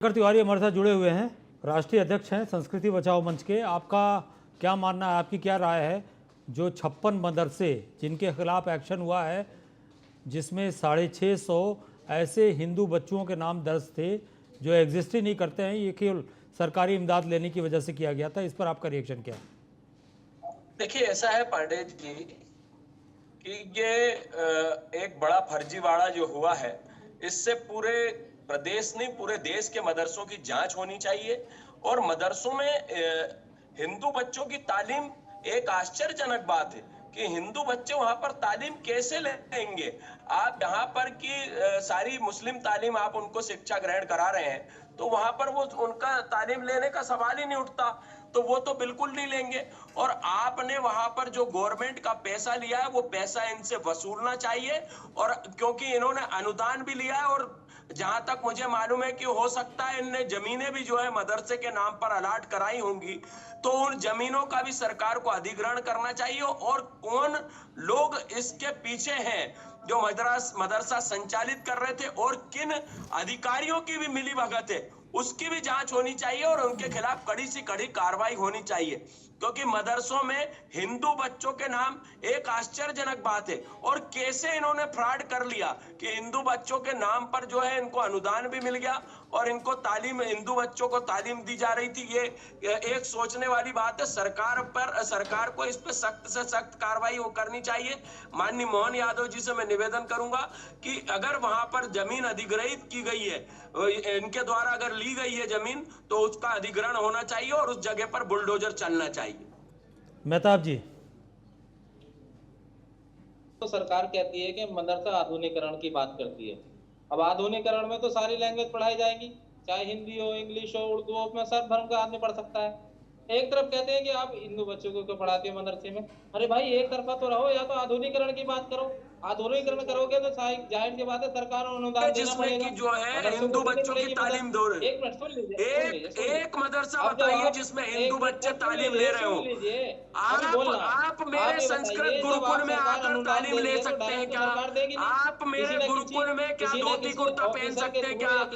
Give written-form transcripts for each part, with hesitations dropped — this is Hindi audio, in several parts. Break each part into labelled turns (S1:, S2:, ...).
S1: शंकर तिवारी हमारे साथ जुड़े हुए हैं, राष्ट्रीय अध्यक्ष हैं संस्कृति बचाओ मंच के। आपका क्या मानना है, आपकी क्या राय है जो 56 मदरसे जिनके खिलाफ एक्शन हुआ है, जिसमें 650 ऐसे हिंदू बच्चों के नाम दर्ज थे जो एग्जिस्ट ही नहीं करते हैं, ये केवल सरकारी इमदाद लेने की वजह से किया गया था, इस पर आपका रिएक्शन क्या है?
S2: देखिए, ऐसा है पांडे जी कि ये एक बड़ा फर्जीवाड़ा जो हुआ है, इससे पूरे प्रदेश नहीं पूरे देश के मदरसों की जांच होनी चाहिए। और मदरसों में हिंदू बच्चों की तालीम, एक आश्चर्यजनक बात है कि हिंदू बच्चे वहां पर तालीम कैसे लेंगे। आप यहाँ पर की सारी मुस्लिम तालीम आप उनको शिक्षा ग्रहण करा रहे हैं, तो वहां पर वो उनका तालीम लेने का सवाल ही नहीं उठता, तो वो तो बिल्कुल नहीं लेंगे। और आपने वहां पर जो गवर्नमेंट का पैसा लिया है वो पैसा इनसे वसूलना चाहिए। और क्योंकि इन्होंने अनुदान भी लिया है, और जहां तक मुझे मालूम है कि हो सकता है इनने जमीनें भी जो है मदरसे के नाम पर अलाट कराई होंगी, तो उन जमीनों का भी सरकार को अधिग्रहण करना चाहिए। और कौन लोग इसके पीछे हैं जो मदरसा संचालित कर रहे थे और किन अधिकारियों की भी मिली भगत है, उसकी भी जांच होनी चाहिए और उनके खिलाफ कड़ी से कड़ी कार्रवाई होनी चाहिए। क्योंकि मदरसों में हिंदू बच्चों के नाम एक आश्चर्यजनक बात है। और कैसे इन्होंने फ्रॉड कर लिया कि हिंदू बच्चों के नाम पर जो है इनको अनुदान भी मिल गया और इनको तालीम, हिंदू बच्चों को तालीम दी जा रही थी। ये एक सोचने वाली बात है। सरकार को इस पे सख्त से सख्त कार्रवाई करनी चाहिए। माननीय मोहन यादव जी से मैं निवेदन करूंगा कि अगर वहां पर जमीन अधिग्रहित की गई है, इनके द्वारा अगर ली गई है जमीन, तो उसका अधिग्रहण होना चाहिए और उस जगह पर बुलडोजर चलना चाहिए।
S1: मेहताब जी,
S3: तो सरकार कहती है कि मदरसा आधुनिकीकरण की बात करती है। अब आधुनिकीकरण में तो सारी लैंग्वेज पढ़ाई जाएंगी, चाहे हिंदी हो, इंग्लिश हो, उर्दू हो, उसमें सब धर्म का आदमी पढ़ सकता है। एक तरफ कहते हैं कि आप हिंदू बच्चों को क्यों पढ़ाते हो मदरसे में। अरे भाई, एक तरफा तो रहो, या तो आधुनिकीकरण की बात करो। आधुनिकीकरण करोगे तो जाहिर सी बात है सरकार को अनुदान देना पड़ेगा।
S2: जिसमें जो है हिंदू बच्चों की तालीम दो रहे,
S3: एक मिनट सुन लीजिए,
S2: एक मदरसा बताइए जिसमें हिंदू बच्चे तालीम ले रहे हो। आप मेरे संस्कृत गुरुकुल में आकर तालीम ले सकते हैं क्या? आप मेरे गुरुकुल में क्या धोती कुर्ता पहन सकते हैं क्या? आप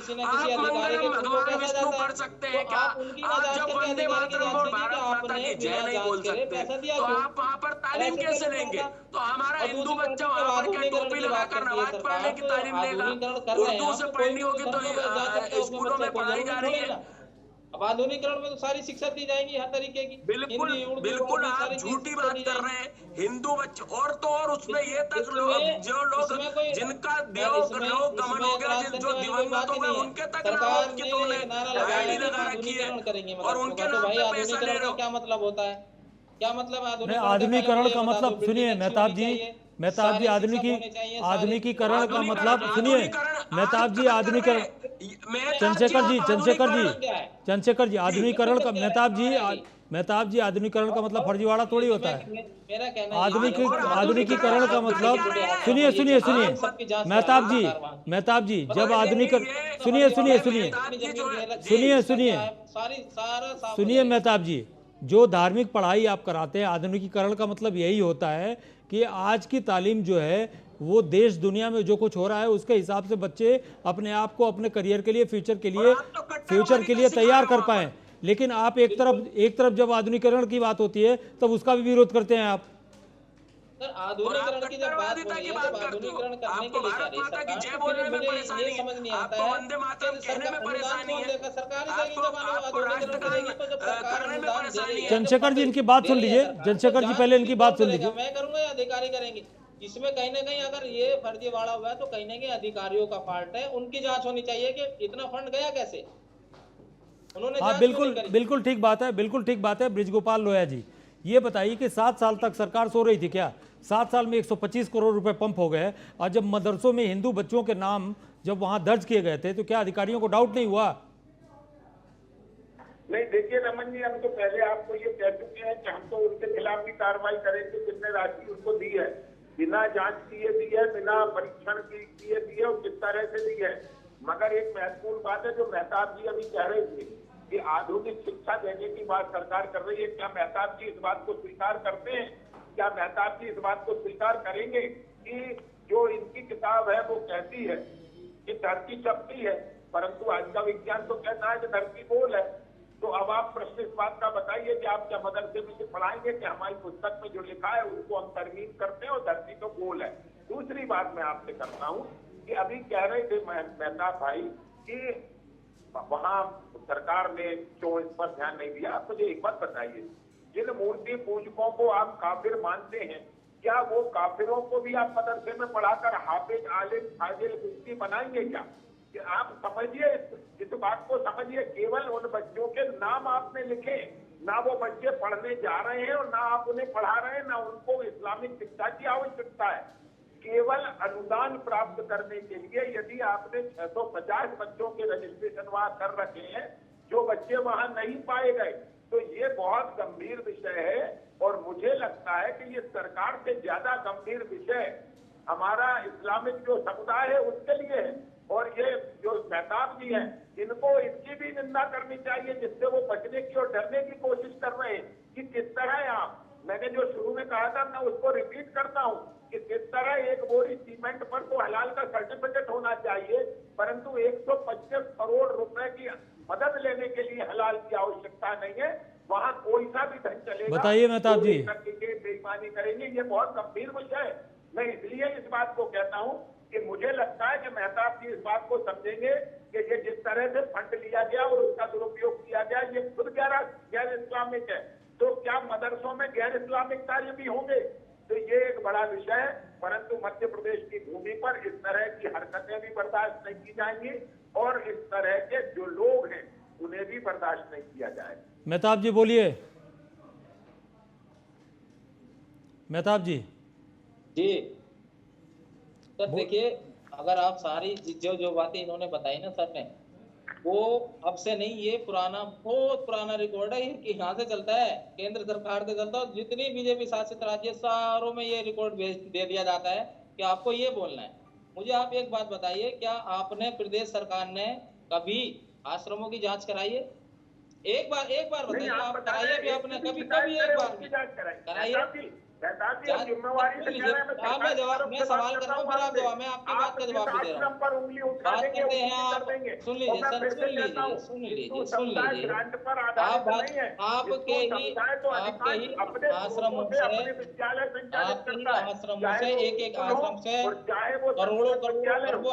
S2: मंगलम भगवान विष्णु पढ़ सकते हैं क्या? आप जब वंदे मातरम और भारत माता की जय नहीं बोल सकते, तो आप वहां पर तालीम कैसे लेंगे? तो हमारा हिंदू बच्चा वहां पर क्या टोपी लगाकर नमाज पढ़ने की तालीम लेगा? उर्दू से पढ़नी होगी तो स्कूलों में पढ़ाई जा रही है।
S3: अब आधुनिकीकरण में तो सारी शिक्षा दी जाएगी हर तरीके की।
S2: बिल्कुल आप झूठी बात कर रहे हैं। हिंदू बच्चे और तो और उसमें ये तक जो लोग जिनका लोग गमन हो गया, जो दिवंगत हो गए, उनके तक नाम की तो आईडी लगा रखी है और उनके नाम पे पैसा ले रहे हो।
S3: क्या मतलब होता है? क्या मतलब
S1: आधुनिकीकरण का मतलब सुनिए मेहताब जी, आधुनिकीकरण का मतलब सुनिए मेहताब जी, चंद्रशेखर जी आधुनिकीकरण का मेहताब जी आधुनिकीकरण का मतलब फर्जीवाड़ा थोड़ी होता है। आधुनिकीकरण का मतलब सुनिए मेहताब जी जब सुनिए मेहताब जी, जो धार्मिक पढ़ाई आप कराते हैं, आधुनिकीकरण का मतलब यही होता है कि आज की तालीम जो है वो देश दुनिया में जो कुछ हो रहा है उसके हिसाब से बच्चे अपने आप को अपने करियर के लिए, फ्यूचर के लिए तैयार कर पाएं। लेकिन आप एक तरफ जब आधुनिकीकरण की बात होती है तब उसका भी विरोध करते हैं आप।
S3: आधुनिकीकरण की जब बात हो रही है, जब आधुनिकीकरण करने के लिए कह रही है सरकार, मुझे ये समझ नहीं आता है कि सरकारी
S1: चंद्रशेखर जी इनकी बात सुन लीजिए, चंद्रशेखर जी पहले इनकी बात सुन लीजिए।
S3: मैं करूंगा या अधिकारी करेंगे? इसमें कहीं ना कहीं अगर ये फर्जीवाड़ा हुआ है तो कहीं ना कहीं अधिकारियों का फॉल्ट है। उनकी जांच होनी चाहिए कि इतना फंड गया कैसे, उन्होंने।
S1: हाँ बिल्कुल ठीक बात है। ब्रिजगोपाल लोया जी, ये बताइए कि 7 साल तक सरकार सो रही थी क्या? 7 साल में 125 करोड़ रुपए पंप हो गए, और जब मदरसों में हिंदू बच्चों के नाम जब वहां दर्ज किए गए थे तो क्या अधिकारियों को डाउट नहीं हुआ?
S4: नहीं, देखिए रमन जी, हम तो पहले आपको ये कह चुके हैं कि हम तो उनके खिलाफ भी कार्रवाई करेंगे जिसने राशि उनको दी है, बिना जांच किए दी है, बिना परीक्षण किए दी है और किस तरह से दी है। मगर एक महत्वपूर्ण बात है जो मेहताब जी अभी कह रहे थे कि आधुनिक शिक्षा देने की बात सरकार कर रही है। क्या मेहताब जी इस बात को स्वीकार करते हैं? क्या मेहताब जी इस बात को स्वीकार करेंगे कि जो इनकी किताब है वो कहती है कि धरती चपटी है परंतु आज का विज्ञान तो कहता है कि धरती गोल है। तो अब आप प्रश्न इस बात का बताइए कि आप क्या मदरसे में से पढ़ाएंगे कि हमारी पुस्तक में जो लिखा है उसको हम तरमीम करते हैं और धरती तो गोल है। दूसरी बात मैं आपसे करता हूँ कि अभी कह रहे थे मेहताब भाई कि वहां सरकार ने क्यों इस पर ध्यान नहीं दिया। आप मुझे एक बात बताइए, जिन मूर्ति पूजकों को आप काफिर मानते हैं, क्या वो काफिरों को भी आप मदरसे में पढ़ाकर हाफिज आलिम फाजिल मुफ्ती बनाएंगे क्या? कि आप समझिए, इस बात को समझिए, केवल उन बच्चों के नाम आपने लिखे, ना वो बच्चे पढ़ने जा रहे हैं और ना आप उन्हें पढ़ा रहे हैं, ना उनको इस्लामिक शिक्षा की आवश्यकता है। केवल अनुदान प्राप्त करने के लिए यदि आपने 650 बच्चों के रजिस्ट्रेशन वहां कर रखे हैं, जो बच्चे वहां नहीं पाए गए, तो ये बहुत गंभीर विषय है। और मुझे लगता है कि ये सरकार से ज्यादा गंभीर विषय हमारा इस्लामिक जो समुदाय है उसके लिए है। और ये जो मेहताब जी हैं, इनको इसकी भी निंदा करनी चाहिए जिससे वो बचने की और डरने की कोशिश कर रहे हैं कि किस तरह आप, मैंने जो शुरू में कहा था मैं उसको रिपीट करता हूँ कि किस तरह एक बोरी सीमेंट पर तो हलाल का सर्टिफिकेट होना चाहिए, परंतु 125 करोड़ रुपए की मदद लेने के लिए हलाल की आवश्यकता नहीं है। वहाँ कोई सा भी धन चलेगा।
S1: बताइए मेहताब जी।
S4: बेईमानी करेंगे, ये बहुत गंभीर विषय है। मैं इसलिए इस बात को कहता हूँ कि मुझे लगता है कि मेहताब जी इस बात को समझेंगे कि ये जिस तरह से फंड लिया गया और उसका दुरुपयोग किया गया, ये खुद गैर इस्लामिक है। तो क्या मदरसों में गैर इस्लामिक कार्य भी होंगे? तो ये एक बड़ा विषय है। परंतु मध्य प्रदेश की भूमि पर इस तरह की हरकतें भी बर्दाश्त नहीं की जाएंगी और इस तरह के जो लोग हैं उन्हें भी बर्दाश्त नहीं किया जाएगा।
S1: मेहताब जी बोलिए। मेहताब जी।
S3: जी सर, देखिए, अगर आप सारी जो बातें इन्होंने बताई ना सर ने, वो अब से नहीं, ये पुराना, बहुत पुराना रिकॉर्ड है कि यहाँ से चलता है, केंद्र सरकार से चलता है। जितनी बीजेपी शासित राज्य सारों में ये रिकॉर्ड दे दिया जाता है कि आपको ये बोलना है। मुझे आप एक बात बताइए, क्या आपने प्रदेश सरकार ने कभी आश्रमों की जांच कराई है? एक बार बताइए, आप कराइए भी आपने कभी एक बार कराइए? मैं जवाब, मैं सवाल कर रहा हूँ, फिर आप जवाब, मैं आपकी बात का जवाब भी दे रहा हूँ। बात करते हैं आप, सुन लीजिए सर, सुन लीजिए। आप बात, आपके ही आश्रमों से एक आश्रम से करोड़ों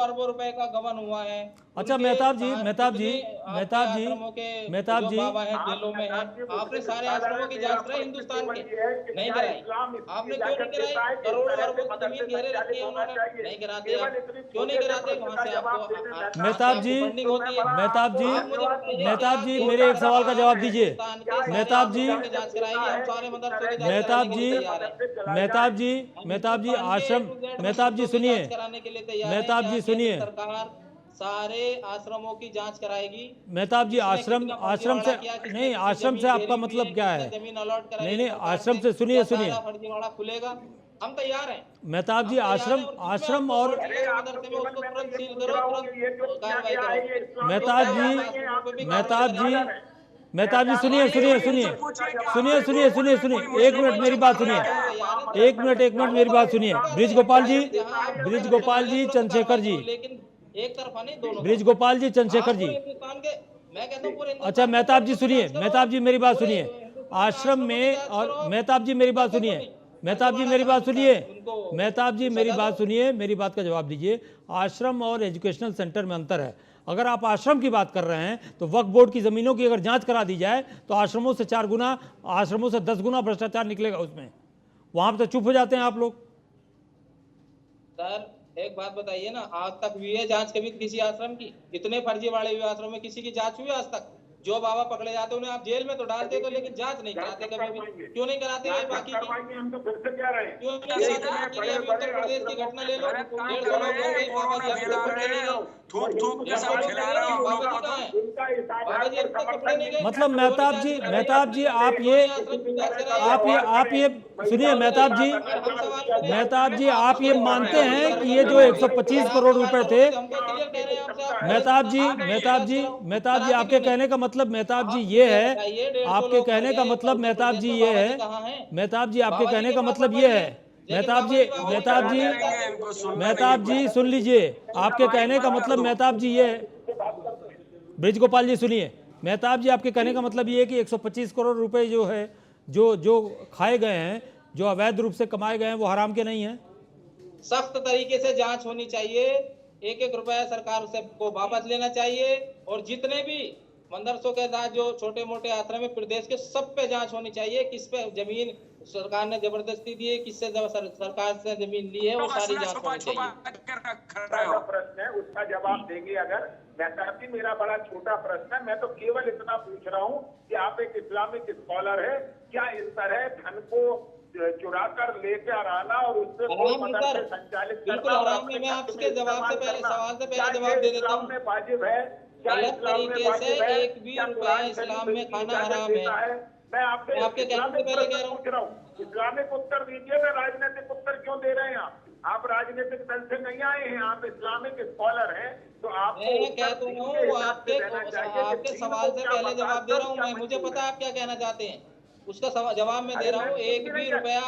S3: अरबों रुपए का गबन हुआ है।
S1: अच्छा मेहताब जी,
S3: बाबा है जेलों में है, आपने सारे आश्रमों की जांच कराई हिंदुस्तान के? नहीं कराई। आपने क्यों नहीं कराई? करोड़ों अरबों की जमीन घेरे रखी है उन्होंने, नहीं कराते आप? क्यों नहीं कराते? वहां से आपको
S1: मेहताब जी, मेहताब जी मेरे एक सवाल का जवाब दीजिए। मेहताब जी, आश्रम, मेहताब जी सुनिए, मेहताब जी सुनिए,
S3: सारे आश्रमों की जांच कराएगी।
S1: मेहताब जी आश्रम से नहीं, आश्रम से आपका मतलब क्या है?
S3: जमीन अलॉट कराएगी
S1: नहीं, आश्रम से सुनिए
S3: फर्जीवाड़ा खुलेगा, हम तैयार हैं।
S1: मेहताब जी आश्रम और मेहताब जी सुनिए, एक मिनट मेरी बात सुनिए, एक मिनट मेरी बात सुनिए। ब्रिज गोपाल जी चंद्रशेखर जी,
S3: एक तरफा नहीं, दोनों।
S1: ब्रिज गोपाल जी चंद्रशेखर जी,
S3: मैं कहता हूं पूरे।
S1: अच्छा मेहताब जी सुनिए, मेहताब जी मेरी बात सुनिए। आश्रम में, और मेहताब जी मेरी बात सुनिए, मेहताब जी मेरी बात सुनिए, मेरी बात का जवाब दीजिए। आश्रम और एजुकेशनल सेंटर में अंतर है। अगर आप आश्रम की बात कर रहे हैं तो वक्फ बोर्ड की जमीनों की अगर जांच करा दी जाए तो आश्रमों से 4 गुना, आश्रमों से 10 गुना भ्रष्टाचार निकलेगा उसमें। वहां पर तो चुप हो जाते हैं आप लोग।
S3: सर एक बात बताइए ना, आज तक हुई है जांच कभी किसी आश्रम की? इतने फर्जीवाड़े हुए आश्रम में किसी की जांच हुई आज तक? जो बाबा पकड़े जाते उन्हें आप जेल में तो डालते तो, लेकिन जांच नहीं कराते कभी भी। क्यों नहीं कराते? बाकी
S4: हम तो फिर से कह रहे हैं,
S3: क्यों नहीं कराते? उत्तर प्रदेश की घटना ले लो, 150 लोग हो गए, बाबा जी अभी तक पकड़े नहीं गए।
S2: थूक के सब खिला रहा हूं
S3: बाबा जी कहाँ हैं? बाबा जी अभी तक पकड़े नहीं गए।
S1: मतलब मेहताब जी आप ये सुनिए, मेहताब जी आप ये मानते हैं कि ये जो 125 करोड़ रुपए थे, मेहताब जी आपके कहने का मतलब, मेहताब जी ये है, आपके कहने का मतलब, मेहताब जी ये है, मेहताब जी आपके कहने का मतलब ये है, मेहताब जी सुन लीजिए, आपके कहने का मतलब मेहताब जी ये है, ब्रिज गोपाल जी सुनिए, मेहताब जी आपके कहने का मतलब ये है कि 125 करोड़ रुपए जो है जो खाए गए हैं, जो अवैध रूप से कमाए गए हैं, वो हराम के नहीं हैं?
S3: सख्त तरीके से जांच होनी चाहिए, एक एक रुपया सरकार से को वापस लेना चाहिए, और जितने भी मदरसों के साथ जो छोटे मोटे आश्रम में प्रदेश के सब पे जांच होनी चाहिए, किस पे जमीन सरकार ने जबरदस्ती दी है, किससे सरकार से जमीन ली है, वो सारी जांच होनी चाहिए।
S4: का प्रश्न है, उसका जवाब देंगे अगर। मेहताब जी, मेरा बड़ा छोटा प्रश्न है, मैं तो केवल इतना पूछ रहा हूँ कि आप एक इस्लामिक स्कॉलर है, क्या इस तरह धन को चुरा कर लेकर आना और उससे संचालित
S3: बिल्कुल हराम है। मैं आपके जवाब से पहले सवाल से पहले जवाब दे देता हूँ।
S4: वाजिब है?
S3: गलत तरीके से एक भी रुपया इस्लाम में खाना हराम है।
S4: मैं आपसे
S3: आपके कहने से पहले कह रहा हूँ,
S4: पूछ रहा हूँ, इस्लामिक उत्तर दीजिए, मैं राजनीतिक उत्तर क्यों दे रहे हैं आप राजनीतिक दल से नहीं आए हैं, आप इस्लामिक स्कॉलर हैं, तो आपको
S3: मैं कहता हूँ वो आपके सवाल से पहले जवाब दे रहा हूँ मैं। मुझे पता है आप क्या कहना चाहते हैं, उसका जवाब मैं दे रहा हूँ। एक भी रुपया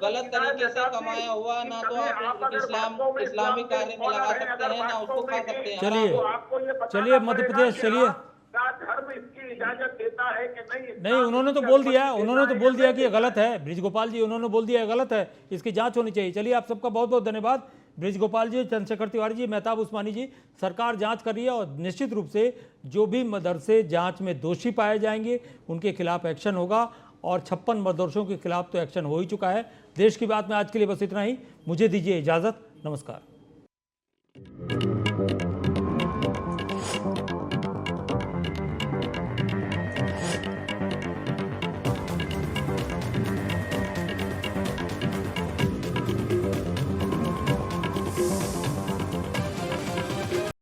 S3: गलत तरीके से कमाया हुआ ना तो आप इस्लामिक कार्य में लगा सकते हैं, ना उसको खा सकते हैं।
S1: चलिए मध्य प्रदेश, चलिए।
S4: धर्म इसकी इजाजत देता है कि
S1: नहीं, उन्होंने तो बोल दिया कि ये गलत है। ब्रिज गोपाल जी उन्होंने बोल दिया गलत है, इसकी जांच होनी चाहिए। चलिए, आप सबका बहुत बहुत धन्यवाद। ब्रिज गोपाल जी, चंद्रशेखर तिवारी जी, मेहताब उस्मानी जी, सरकार जांच कर रही है और निश्चित रूप से जो भी मदरसे जांच में दोषी पाए जाएंगे उनके खिलाफ एक्शन होगा, और 56 मदरसों के खिलाफ तो एक्शन हो ही चुका है। देश की बात में आज के लिए बस इतना ही। मुझे दीजिए इजाज़त। नमस्कार।